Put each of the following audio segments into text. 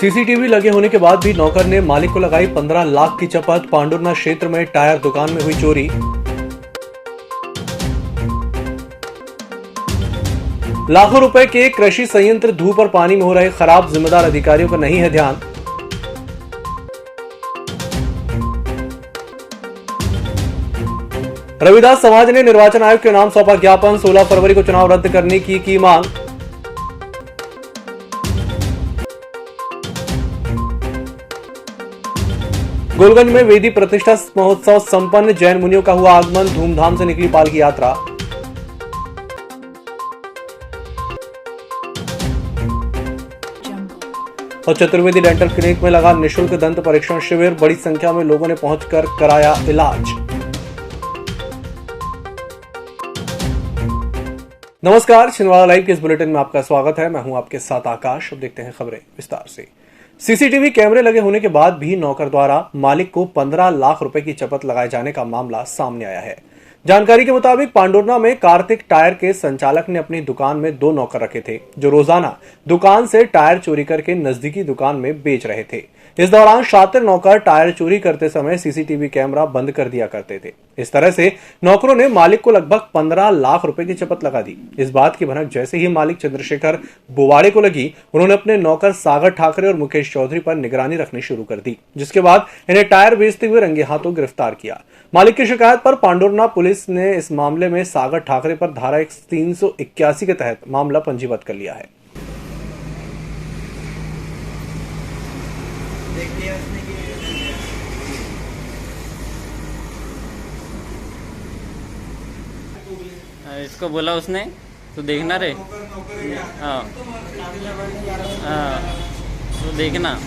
CCTV लगे होने के बाद भी नौकर ने मालिक को लगाई 15 लाख की चपत। पांडुरना क्षेत्र में टायर दुकान में हुई चोरी। लाखों रुपए के कृषि संयंत्र धूप और पानी में हो रहे खराब, जिम्मेदार अधिकारियों का नहीं है ध्यान। रविदास समाज ने निर्वाचन आयोग के नाम सौंपा ज्ञापन। 16 फरवरी को चुनाव रद्द करने की मांग। गोलगंज में वेदी प्रतिष्ठा महोत्सव संपन्न। जैन मुनियों का हुआ आगमन। धूमधाम से निकली पालकी यात्रा। और चतुर्वेदी डेंटल क्लिनिक में लगा निःशुल्क दंत परीक्षण शिविर। बड़ी संख्या में लोगों ने पहुंचकर कराया इलाज। नमस्कार, छिंदवाड़ा लाइव के इस बुलेटिन में आपका स्वागत है। मैं हूं आपके साथ आकाश। अब देखते हैं खबरें विस्तार से। सीसीटीवी कैमरे लगे होने के बाद भी नौकर द्वारा मालिक को 15 लाख रुपए की चपत लगाए जाने का मामला सामने आया है। जानकारी के मुताबिक पांडुरना में कार्तिक टायर के संचालक ने अपनी दुकान में 2 नौकर रखे थे, जो रोजाना दुकान से टायर चोरी करके नजदीकी दुकान में बेच रहे थे। इस दौरान शातिर नौकर टायर चोरी करते समय सीसीटीवी कैमरा बंद कर दिया करते थे। इस तरह से नौकरों ने मालिक को लगभग 15 लाख रुपए की चपत लगा दी। इस बात की भनक जैसे ही मालिक चंद्रशेखर बुवाड़े को लगी, उन्होंने अपने नौकर सागर ठाकरे और मुकेश चौधरी पर निगरानी रखनी शुरू कर दी, जिसके बाद इन्हें टायर बेचते हुए रंगे हाथों गिरफ्तार किया। मालिक की शिकायत पर पांडुरना पुलिस ने इस मामले में सागर ठाकरे पर धारा 381 के तहत मामला पंजीबद्ध कर लिया है। इसको बोला उसने तो देखना रे। हाँ तो देखना।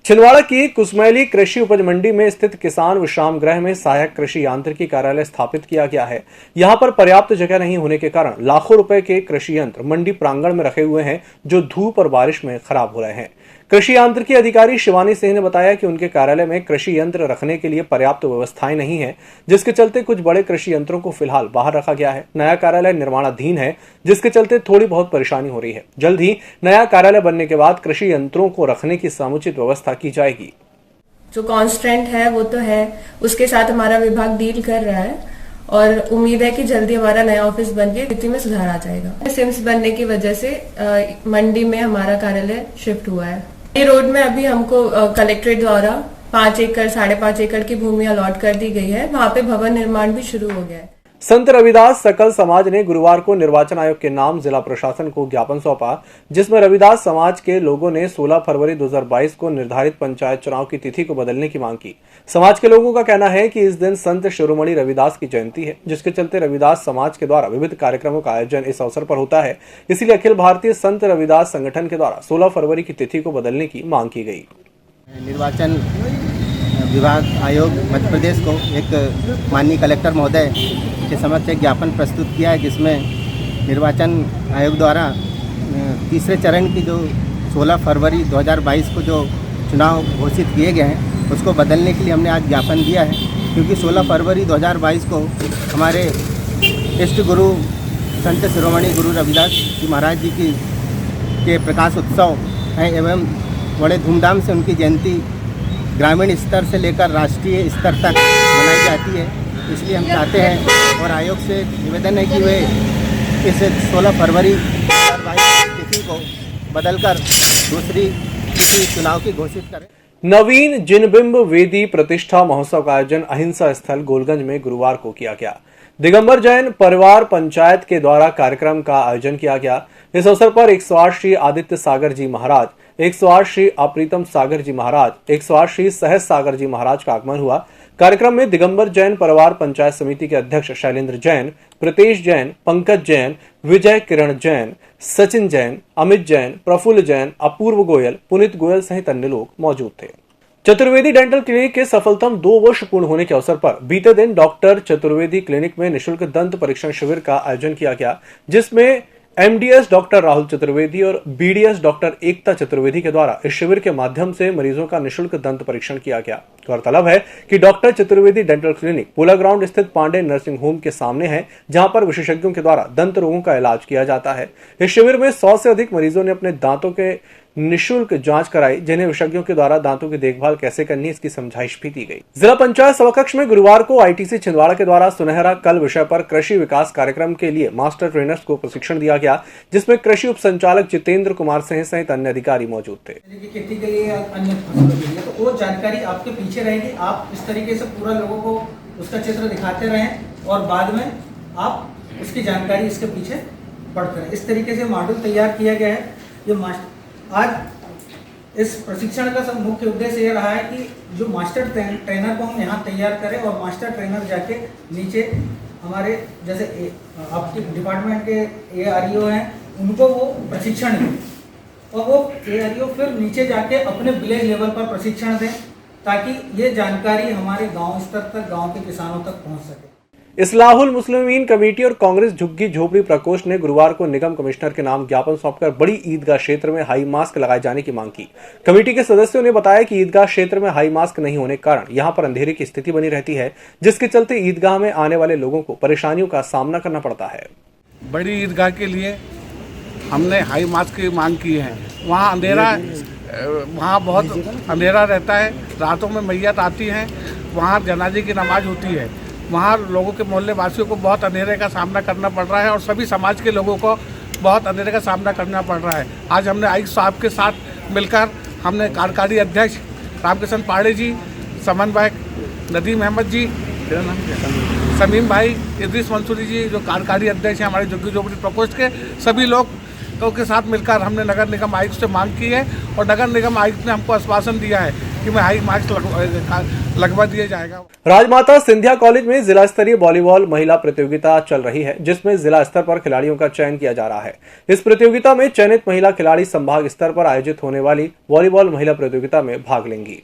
छिंदवाड़ा की कुसमैली कृषि उपज मंडी में स्थित किसान विश्राम गृह में सहायक कृषि यांत्रिकी कार्यालय स्थापित किया गया है। यहां पर पर्याप्त जगह नहीं होने के कारण लाखों रुपए के कृषि यंत्र मंडी प्रांगण में रखे हुए हैं, जो धूप और बारिश में खराब हो रहे हैं। कृषि यांत्रिकी अधिकारी शिवानी सिंह ने बताया कि उनके कार्यालय में कृषि यंत्र रखने के लिए पर्याप्त व्यवस्थाएं नहीं है, जिसके चलते कुछ बड़े कृषि यंत्रों को फिलहाल बाहर रखा गया है। नया कार्यालय निर्माणाधीन है, जिसके चलते थोड़ी बहुत परेशानी हो रही है। जल्द ही नया कार्यालय बनने के बाद कृषि यंत्रों को रखने की समुचित व्यवस्था की जाएगी। जो कॉन्स्टेंट है वो तो है, उसके साथ हमारा विभाग डील कर रहा है और उम्मीद है कि जल्दी हमारा नया ऑफिस बन के स्थिति में सुधार आ जाएगा। सिम्स बनने की वजह से मंडी में हमारा कार्यालय शिफ्ट हुआ है। ये रोड में अभी हमको कलेक्ट्रेट द्वारा 5 एकड़ 5.5 एकड़ की भूमि अलॉट कर दी गई है। वहाँ पे भवन निर्माण भी शुरू हो गया है। संत रविदास सकल समाज ने गुरुवार को निर्वाचन आयोग के नाम जिला प्रशासन को ज्ञापन सौंपा, जिसमें रविदास समाज के लोगों ने 16 फरवरी 2022 को निर्धारित पंचायत चुनाव की तिथि को बदलने की मांग की। समाज के लोगों का कहना है कि इस दिन संत शिरोमणि रविदास की जयंती है, जिसके चलते रविदास समाज के द्वारा विविध कार्यक्रमों का आयोजन इस अवसर पर होता है। इसीलिए अखिल भारतीय संत रविदास संगठन के द्वारा 16 फरवरी की तिथि को बदलने की मांग की गई। निर्वाचन विभाग आयोग मध्य प्रदेश को एक माननीय कलेक्टर महोदय के समक्ष एक ज्ञापन प्रस्तुत किया है, जिसमें निर्वाचन आयोग द्वारा तीसरे चरण की जो 16 फरवरी 2022 को जो चुनाव घोषित किए गए हैं, उसको बदलने के लिए हमने आज ज्ञापन दिया है। क्योंकि 16 फरवरी 2022 को हमारे इष्ट गुरु संत शिरोमणि गुरु रविदास जी महाराज जी के प्रकाश उत्सव है एवं बड़े धूमधाम से उनकी जयंती ग्रामीण स्तर से लेकर राष्ट्रीय स्तर तक मनाई जाती है। इसलिए हम चाहते हैं और आयोग से निवेदन है कि वे इस 16 फरवरी 2022 तिथि को बदलकर दूसरी तिथि चुनाव की घोषित करें। नवीन जिनबिंब वेदी प्रतिष्ठा महोत्सव का आयोजन अहिंसा स्थल गोलगंज में गुरुवार को किया गया। दिगंबर जैन परिवार पंचायत के द्वारा कार्यक्रम का आयोजन किया गया। इस अवसर पर 108 श्री आदित्य सागर जी महाराज, 108 श्री अप्रीतम सागर जी महाराज, 108 श्री सहज सागर जी महाराज का आगमन हुआ। कार्यक्रम में दिगंबर जैन परिवार पंचायत समिति के अध्यक्ष शैलेंद्र जैन, प्रीतेश जैन, पंकज जैन, विजय किरण जैन, सचिन जैन, अमित जैन, प्रफुल्ल जैन, अपूर्व गोयल, पुनीत गोयल सहित अन्य लोग मौजूद थे। चतुर्वेदी डेंटल क्लिनिक के सफलतम 2 वर्ष पूर्ण होने के अवसर पर बीते दिन डॉक्टर चतुर्वेदी क्लिनिक में निःशुल्क दंत परीक्षण शिविर का आयोजन किया गया, जिसमें एमडीएस डॉक्टर राहुल चतुर्वेदी और बीडीएस डॉक्टर एकता चतुर्वेदी के द्वारा इस शिविर के माध्यम से मरीजों का निःशुल्क दंत परीक्षण किया गया। गौरतलब है कि डॉक्टर चतुर्वेदी डेंटल क्लिनिक पुला ग्राउंड स्थित पांडे नर्सिंग होम के सामने है, जहां पर विशेषज्ञों के द्वारा दंत रोगों का इलाज किया जाता है। इस शिविर में 100 से अधिक मरीजों ने अपने दांतों के निःशुल्क जांच कराई, जिन्हें विशेषज्ञों के द्वारा दांतों की देखभाल कैसे करनी इसकी समझाइश भी दी गई। जिला पंचायत सभाकक्ष में गुरुवार को आईटीसी छिंदवाड़ा के द्वारा सुनहरा कल विषय पर कृषि विकास कार्यक्रम के लिए मास्टर ट्रेनर्स को प्रशिक्षण दिया गया, जिसमें कृषि उप संचालक जितेंद्र कुमार सिंह सहित अन्य अधिकारी मौजूद थे। खेती के लिए अन्य फसलों के लिए तो वो जानकारी आपके पीछे रहेगी। आप इस तरीके से पूरा लोगों को उसका चित्र दिखाते रहें और बाद में आप उसकी जानकारी इसके पीछे पढ़ते रहें। इस तरीके से मॉड्यूल तैयार किया गया है। जो आज इस प्रशिक्षण का सब मुख्य उद्देश्य ये रहा है कि जो मास्टर ट्रेनर को हम यहाँ तैयार करें और मास्टर ट्रेनर जाके नीचे हमारे जैसे आपके डिपार्टमेंट के AREO हैं उनको वो प्रशिक्षण दें और वो AREO फिर नीचे जाके अपने विलेज लेवल पर प्रशिक्षण दें, ताकि ये जानकारी हमारे गांव स्तर तक, गांव के किसानों तक पहुंच सके। इस्लाहुल मुस्लिमीन कमेटी और कांग्रेस झुग्गी झोपड़ी प्रकोष्ठ ने गुरुवार को निगम कमिश्नर के नाम ज्ञापन सौंपकर बड़ी ईदगाह क्षेत्र में हाई मास्क लगाए जाने की मांग की। कमेटी के सदस्यों ने बताया कि ईदगाह क्षेत्र में हाई मास्क नहीं होने के कारण यहां पर अंधेरे की स्थिति बनी रहती है, जिसके चलते ईदगाह में आने वाले लोगों को परेशानियों का सामना करना पड़ता है। बड़ी ईदगाह के लिए हमने हाई मास्क की मांग की है। वहाँ अंधेरा, वहाँ बहुत अंधेरा रहता है, रातों में मैयत आती हैं, वहाँ जनाजे की नमाज होती है, वहाँ लोगों के मोहल्ले वासियों को बहुत अंधेरे का सामना करना पड़ रहा है और सभी समाज के लोगों को बहुत अंधेरे का सामना करना पड़ रहा है। आज हमने आयुक्त साहब के साथ मिलकर हमने कार्यकारी अध्यक्ष रामकिशन पांडे जी, समन्वयक नदीम अहमद जी, समीम भाई, इद्रिस मंसूरी जी जो कार्यकारी अध्यक्ष हैं हमारे झुग्गी झोपड़ी प्रकोष्ठ के, सभी लोग के साथ मिलकर हमने नगर निगम आयुक्त से मांग की है और नगर निगम आयुक्त ने हमको आश्वासन दिया है कि मैं हाई मास्क लगवा दिया जाएगा। राजमाता सिंधिया कॉलेज में जिला स्तरीय वॉलीबॉल महिला प्रतियोगिता चल रही है, जिसमें जिला स्तर पर खिलाड़ियों का चयन किया जा रहा है। इस प्रतियोगिता में चयनित महिला खिलाड़ी संभाग स्तर पर आयोजित होने वाली वॉलीबॉल महिला प्रतियोगिता में भाग लेंगी।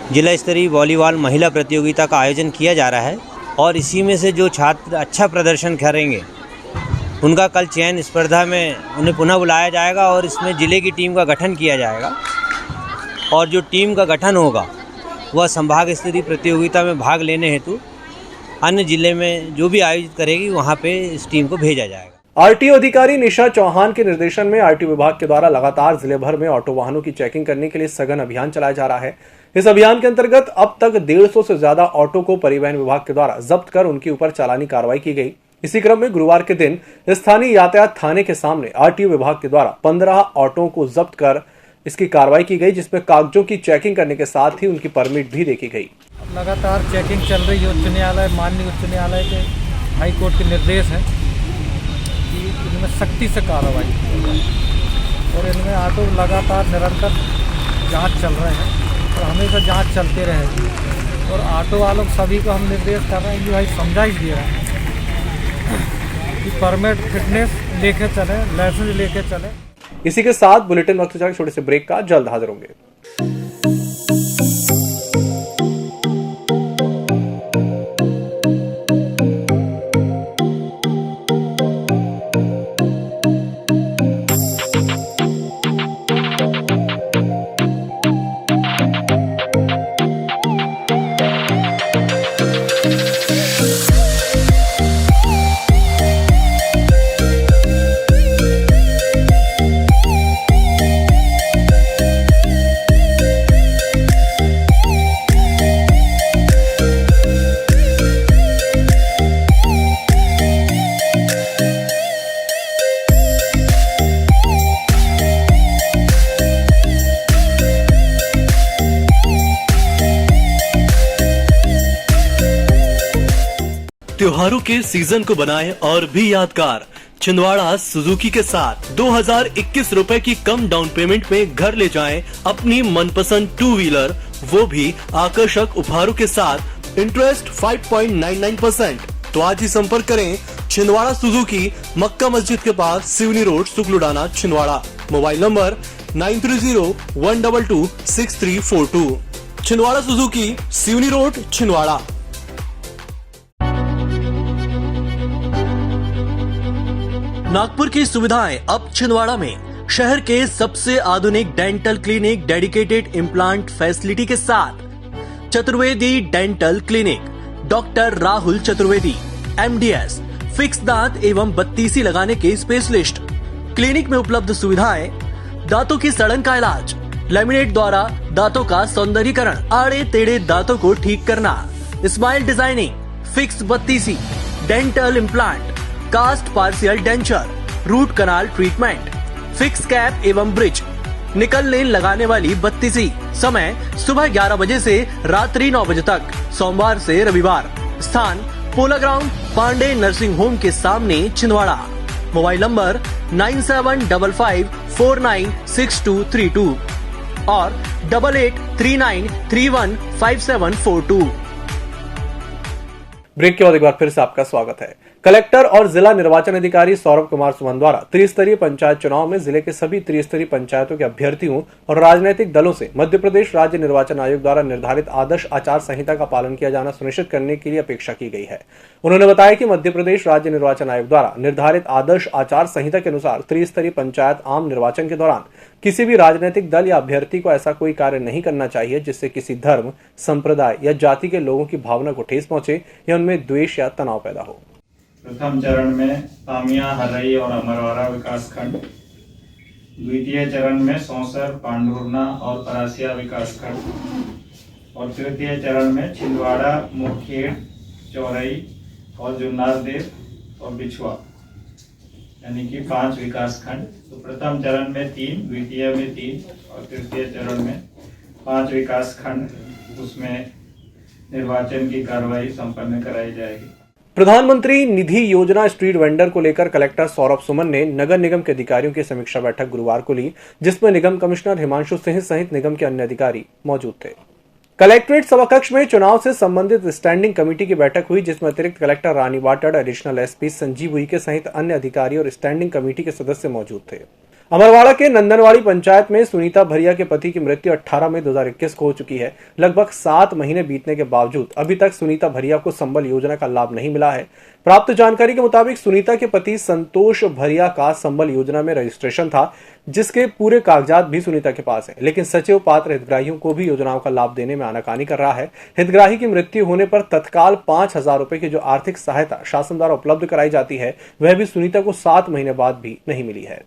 जिला स्तरीय वॉलीबॉल महिला प्रतियोगिता का आयोजन किया जा रहा है और इसी में से जो छात्र अच्छा प्रदर्शन करेंगे उनका कल चयन स्पर्धा में उन्हें पुनः बुलाया जाएगा और इसमें जिले की टीम का गठन किया जाएगा और जो टीम का गठन होगा वह संभाग स्तरीय प्रतियोगिता में भाग लेने हेतु अन्य जिले में जो भी आयोजित करेगी वहाँ पे इस टीम को भेजा जाएगा। आरटीओ अधिकारी निशा चौहान के निर्देशन में आरटीओ विभाग के द्वारा लगातार जिले भर में ऑटो वाहनों की चेकिंग करने के लिए सघन अभियान चलाया जा रहा है। इस अभियान के अंतर्गत अब तक 150 से ज्यादा ऑटो को परिवहन विभाग के द्वारा जब्त कर उनके ऊपर चालानी कार्रवाई की गई। इसी क्रम में गुरुवार के दिन स्थानीय यातायात थाने के सामने आरटीओ विभाग के द्वारा 15 ऑटो को जब्त कर इसकी कार्रवाई की गई, जिसमें कागजों की चेकिंग करने के साथ ही उनकी परमिट भी देखी गई। लगातार चेकिंग चल रही है। उच्च न्यायालय, माननीय उच्च न्यायालय के हाई कोर्ट के निर्देश है कि इनमें सख्ती से कार्रवाई की जाए और इनमें ऑटो लगातार निरंतर जांच चल रहे हैं और हमेशा जांच चलते रहेगी। और ऑटो वालों सभी को हम निर्देश कर रहे हैं कि भाई समझाइश दिया है कि परमिट, फिटनेस लेके चले, लाइसेंस लेके चले। इसी के साथ बुलेटिन वक्त छोटे से ब्रेक का जल्द हाजिर होंगे। त्योहारों के सीजन को बनाएं और भी यादगार। छिंदवाड़ा सुजुकी के साथ 2021 रुपए की कम डाउन पेमेंट में घर ले जाएं अपनी मनपसंद 2 व्हीलर, वो भी आकर्षक उपहारों के साथ। इंटरेस्ट 5.99%। तो आज ही संपर्क करें छिंदवाड़ा सुजुकी, मक्का मस्जिद के पास, Seoni road, Sukludana, Chhindwara. Mobile number 9301226342। Chhindwara Suzuki, Seoni road, Chhindwara. Nagpur की सुविधाएं अब छिंदवाड़ा में। शहर के सबसे आधुनिक dental clinic dedicated implant facility के साथ Chaturvedi dental clinic, doctor Rahul Chaturvedi, MDS, fix दांत एवं बत्तीसी लगाने के स्पेशलिस्ट। क्लिनिक में उपलब्ध सुविधाएं: दांतों की सड़न का इलाज, लैमिनेट द्वारा दांतों का सौंदर्यीकरण, आड़े टेढ़े दांतों को ठीक करना, स्माइल डिजाइनिंग, फिक्स बत्तीसी, dental implant, cast partial denture, root canal treatment, fix cap एवं ब्रिज, निकल लेन लगाने वाली बत्तीसी। समय सुबह 11 बजे से रात्रि 9 बजे तक, सोमवार से रविवार। स्थान पोला ग्राउंड, पांडे नर्सिंग होम के सामने, छिंदवाड़ा। मोबाइल नंबर 9755496232 और 8839315742। ब्रेक के बाद एक बार फिर से आपका स्वागत है। कलेक्टर और जिला निर्वाचन अधिकारी सौरभ कुमार सुमन द्वारा त्रिस्तरीय पंचायत चुनाव में जिले के सभी त्रिस्तरीय पंचायतों के अभ्यर्थियों और राजनीतिक दलों से मध्य प्रदेश राज्य निर्वाचन आयोग द्वारा निर्धारित आदर्श आचार संहिता का पालन किया जाना सुनिश्चित करने के लिए अपेक्षा की गई है। उन्होंने बताया कि मध्य प्रदेश राज्य निर्वाचन आयोग द्वारा निर्धारित आदर्श आचार संहिता के अनुसार त्रिस्तरीय पंचायत आम निर्वाचन के दौरान किसी भी राजनीतिक दल या अभ्यर्थी को ऐसा कोई कार्य नहीं करना चाहिए जिससे किसी धर्म, संप्रदाय या जाति के लोगों की भावना को ठेस पहुंचे या उनमें द्वेष या तनाव पैदा हो। प्रथम चरण में तामिया, हरई और अमरवाड़ा विकासखंड, द्वितीय चरण में सौंसर, पांडुरना और परासिया विकासखंड और तृतीय चरण में छिंदवाड़ा, मुखेड़, चौरई और जुन्नारदेव और बिछुआ, यानी कि 5 विकासखंड। तो प्रथम चरण में 3, द्वितीय में 3 और तृतीय चरण में 5 विकासखंड, उसमें निर्वाचन की कार्रवाई संपन्न कराई जाएगी। प्रधानमंत्री निधि योजना स्ट्रीट वेंडर को लेकर कलेक्टर सौरभ सुमन ने नगर निगम के अधिकारियों की समीक्षा बैठक गुरुवार को ली, जिसमें निगम कमिश्नर हिमांशु सिंह सहित निगम के अन्य अधिकारी मौजूद थे। कलेक्ट्रेट सभाकक्ष में चुनाव से संबंधित स्टैंडिंग कमेटी की बैठक हुई, जिसमें अतिरिक्त कलेक्टर रानी वाटड़, एडिशनल SP संजीव उइके सहित अन्य अधिकारी और स्टैंडिंग कमेटी के सदस्य मौजूद थे। अमरवाड़ा के नंदनवाड़ी पंचायत में सुनीता भरिया के पति की मृत्यु 18 मई 2021 को हो चुकी है। लगभग 7 महीने बीतने के बावजूद अभी तक सुनीता भरिया को संबल योजना का लाभ नहीं मिला है। प्राप्त जानकारी के मुताबिक सुनीता के पति संतोष भरिया का संबल योजना में रजिस्ट्रेशन था, जिसके पूरे कागजात भी सुनीता के पास है, लेकिन सचिव पात्र हितग्राहियों को भी योजनाओं का लाभ देने में आनाकानी कर रहा है। हितग्राही की मृत्यु होने पर तत्काल 5,000 रुपए की जो आर्थिक सहायता शासन द्वारा उपलब्ध कराई जाती है, वह भी सुनीता को 7 महीने बाद भी नहीं मिली है।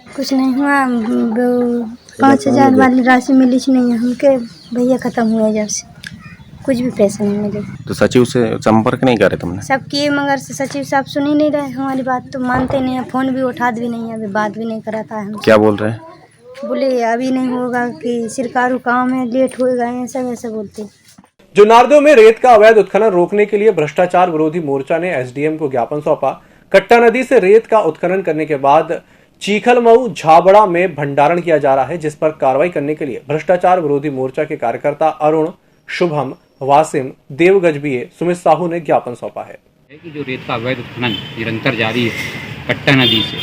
कुछ नहीं हुआ, 5,000 वाली राशि मिली नहीं है हमके, भैया खत्म हुआ जब से कुछ भी पैसे नहीं मिले। तो सचिव से संपर्क नहीं करे तुमने? सब किए मगर सचिव साहब सुन ही नहीं रहे हमारी बात, तो मानते नहीं है, फोन भी उठा भी नहीं है, अभी बात भी नहीं कराता है। क्या बोल रहे हैं? बोले अभी नहीं होगा कि सरकारी काम है, लेट होगा, ऐसा वैसा बोलते। जुन्नारदेव में रेत का अवैध उत्खनन रोकने के लिए भ्रष्टाचार विरोधी मोर्चा ने SDM को ज्ञापन सौंपा। कट्टा नदी से रेत का उत्खनन करने के बाद चीखलमऊ झाबड़ा में भंडारण किया जा रहा है, जिस पर कार्रवाई करने के लिए भ्रष्टाचार विरोधी मोर्चा के कार्यकर्ता अरुण, शुभम, वासिम, देव गजबीये, सुमित साहू ने ज्ञापन सौंपा है कि जो रेत का अवैध उत्खनन निरंतर जारी है कट्टा नदी से,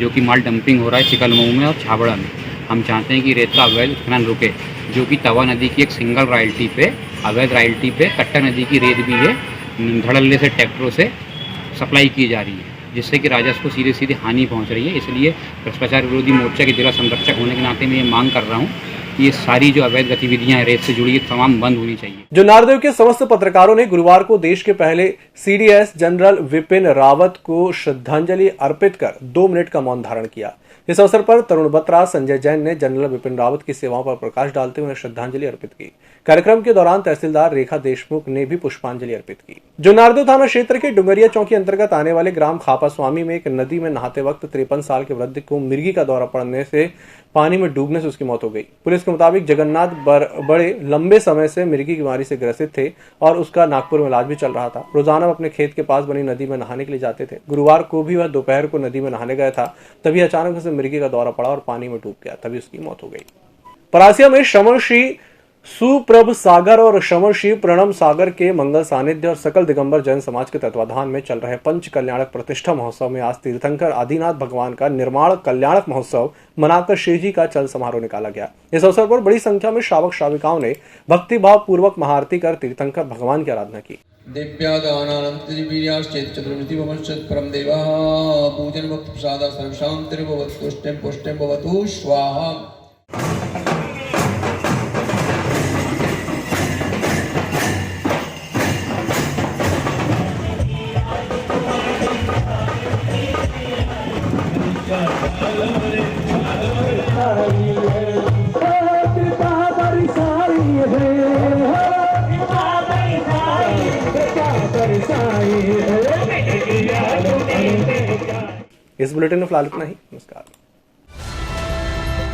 जो कि माल डंपिंग हो रहा है चिकलमऊ में और छाबड़ा में, हम चाहते हैं कि रेत का अवैध उत्खनन रुके, जो कि तवा नदी की एक सिंगल रॉयल्टी पे, अवैध रॉयल्टी पे कट्टा नदी की रेत भी है, धड़ल्ले से ट्रैक्टरों से सप्लाई की जा रही है, जिससे कि राजस्व को सीधे सीधे हानि पहुंच रही है। इसलिए भ्रष्टाचार विरोधी मोर्चा के जिला संरक्षक होने के नाते मैं ये मांग कर रहा हूँ कि ये सारी जो अवैध गतिविधियां हैं रेत से जुड़ी, तमाम बंद होनी चाहिए। जुन्नारदेव के समस्त पत्रकारों ने गुरुवार को देश के पहले CDS जनरल विपिन रावत को श्रद्धांजलि अर्पित कर 2 मिनट का मौन धारण किया। इस अवसर पर तरुण बत्रा, संजय जैन ने जनरल विपिन रावत की सेवाओं पर प्रकाश डालते हुए श्रद्धांजलि अर्पित की। कार्यक्रम के दौरान तहसीलदार रेखा देशमुख ने भी पुष्पांजलि अर्पित की। जुन्नारदेव थाना क्षेत्र के डुंगरिया चौकी अंतर्गत आने वाले ग्राम खापा स्वामी में एक नदी में नहाते वक्त 53 साल के वृद्ध को मिर्गी का दौरा पड़ने से पानी में डूबने से उसकी मौत हो गई। पुलिस के मुताबिक जगन्नाथ बड़े लंबे समय से मिर्गी की बीमारी से ग्रसित थे और उसका नागपुर में इलाज भी चल रहा था। रोजाना अपने खेत के पास बनी नदी में नहाने के लिए जाते थे। गुरुवार को भी वह दोपहर को नदी में नहाने गया था, तभी अचानक उसे मिर्गी का दौरा पड़ा और पानी में डूब गया, तभी उसकी मौत हो गई। परासिया में श्रमण श्री सुप्रभ सागर और शमरशी प्रणम सागर के मंगल सानिध्य और सकल दिगंबर जैन समाज के तत्वाधान में चल रहे पंच कल्याणक प्रतिष्ठा महोत्सव में आज तीर्थंकर आदिनाथ भगवान का निर्माण कल्याणक महोत्सव मनाकर श्री जी का चल समारोह निकाला गया। इस अवसर पर बड़ी संख्या में श्रावक श्राविकाओं ने भक्तिभाव पूर्वक महाआरती कर तीर्थंकर भगवान की आराधना की। परम देवा पूजन भक्त प्रसाद सर्वशाम पुष्टिम पुष्टिम भवतु स्वाहा। इस बुलेटिन में फिलहाल इतना ही। नमस्कार।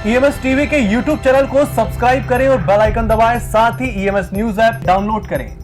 ईएमएस टीवी के YouTube चैनल को सब्सक्राइब करें और बेल आइकन दबाएं, साथ ही ईएमएस न्यूज ऐप डाउनलोड करें।